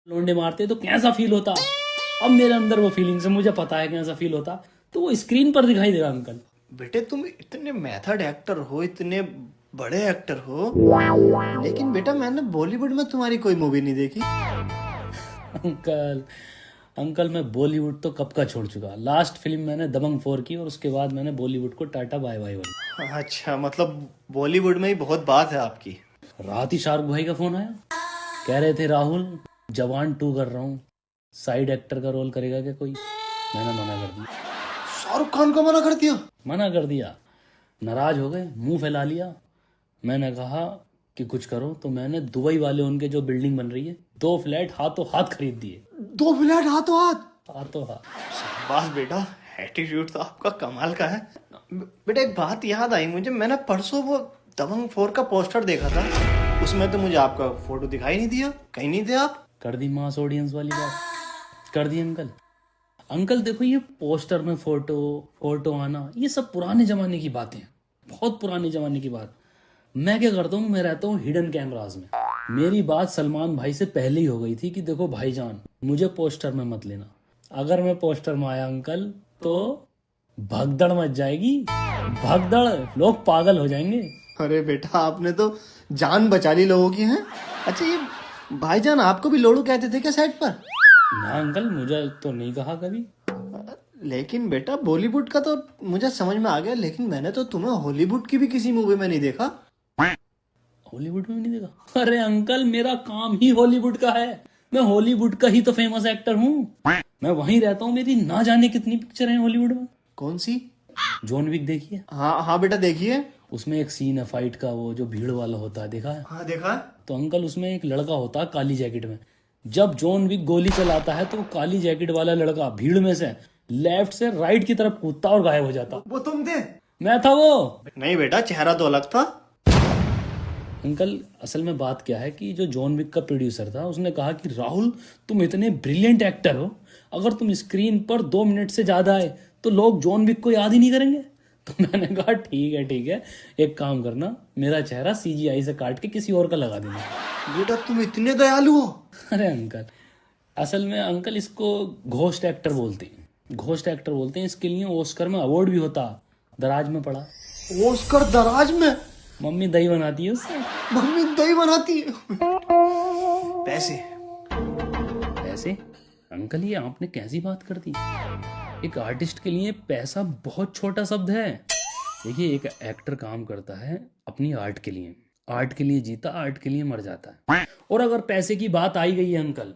लोंडे मारते तो कैसा फील होता। अब मेरे अंदर वो फीलिंग्स है, मुझे पता है कैसा फील होता, तो वो स्क्रीन पर दिखाई देगा अंकल। बेटे तुम इतने मेथड एक्टर हो, इतने बड़े एक्टर हो, लेकिन बेटा मैंने बॉलीवुड में तुम्हारी कोई मूवी नहीं देखी। अंकल अंकल मैं बॉलीवुड तो कब का छोड़ चुका। लास्ट फिल्म मैंने दबंग 4 की और उसके बाद मैंने बॉलीवुड को टाटा बाय बाय बोली। अच्छा, मतलब बॉलीवुड में ही बहुत बात है आपकी। रात ही शाहरुख भाई का फोन आया, कह रहे थे राहुल जवान 2 कर रहा हूँ, साइड एक्टर का रोल करेगा क्या कोई। मैंने मना कर दिया। शाहरुख खान को मना कर दिया? मना कर दिया, नाराज हो गए, मुंह फैला लिया। मैंने कहा कि कुछ करो, तो मैंने दुबई वाले उनके जो बिल्डिंग बन रही है 2 फ्लैट हाथों हाथ खरीद दिए। 2 फ्लैट हाथों हाथ? हाथों हाथ। शाबाश बेटा, एटीट्यूड तो आपका कमाल का है। बेटा एक बात याद आई मुझे, मैंने परसों वो दबंग 4 का पोस्टर देखा था, उसमें तो मुझे आपका फोटो दिखाई नहीं दिया, कहीं नहीं थे आप। कर दी मास ऑडियंस वाली बात, कर दी अंकल। अंकल देखो, ये पोस्टर में फोटो फोटो आना ये सब पुराने जमाने की बातें हैं, बहुत पुराने जमाने की बात। मैं क्या करता हूँ, मैं रहता हूँ हिडन कैमराज में। मेरी बात सलमान भाई से पहले ही हो गई थी कि देखो भाईजान मुझे पोस्टर में मत लेना, अगर मैं पोस्टर में आया अंकल तो भगदड़ मच जाएगी, भगदड़, लोग पागल हो जाएंगे। अरे बेटा आपने तो जान बचा ली लोगों की है। अच्छा ये भाईजान आपको भी लोड़ू कहते थे क्या साइड पर? ना अंकल, मुझे तो नहीं कहा कभी। लेकिन बेटा बॉलीवुड का तो मुझे समझ में आ गया, लेकिन मैंने तो तुम्हें हॉलीवुड की भी किसी मूवी में नहीं देखा। हॉलीवुड में भी नहीं देखा? अरे अंकल मेरा काम ही हॉलीवुड का है, मैं हॉलीवुड का ही तो फेमस एक्टर हूँ। मैं वहीं रहता हूँ, मेरी ना जाने कितनी पिक्चर हैं हॉलीवुड में। कौन सी? जॉन विक देखिए, हाँ हाँ बेटा देखिए। उसमें एक सीन है फाइट का, वो जो भीड़ वाला होता है, देखा है? हाँ देखा। तो अंकल उसमें एक लड़का होता है काली जैकेट में, जब जॉन विक गोली चलाता है तो वो काली जैकेट वाला लड़का भीड़ में से लेफ्ट से राइट की तरफ कूदता और गायब हो जाता। वो तुम थे? मैं था वो। नहीं बेटा, चेहरा तो अलग था। अंकल असल में बात क्या है कि जो जॉन विक का प्रोड्यूसर था उसने कहा कि राहुल तुम इतने ब्रिलियंट एक्टर हो, अगर तुम स्क्रीन पर 2 मिनट से ज्यादा आए तो लोग जॉन विक को याद ही नहीं करेंगे। तो मैंने कहा ठीक है, एक काम करना, मेरा चेहरा सीजीआई से काट के किसी और का लगा देना। बेटा तुम इतने दयालु हो। अरे अंकल, असल में अंकल इसको घोस्ट एक्टर बोलते हैं, घोस्ट एक्टर बोलते हैं, इसके लिए ऑस्कर में अवार्ड भी होता, दराज में पड़ा। ऑस्कर दराज में? मम्मी दही बनाती है उससे। मम्मी दही बनाती है। पैसे? पैसे? अंकल ये आपने कैसी बात कर दी, एक आर्टिस्ट के लिए पैसा बहुत छोटा शब्द है। देखिए एक एक्टर काम करता है अपनी आर्ट के लिए, आर्ट के लिए जीता, आर्ट के लिए मर जाता है। और अगर पैसे की बात आई गई है अंकल,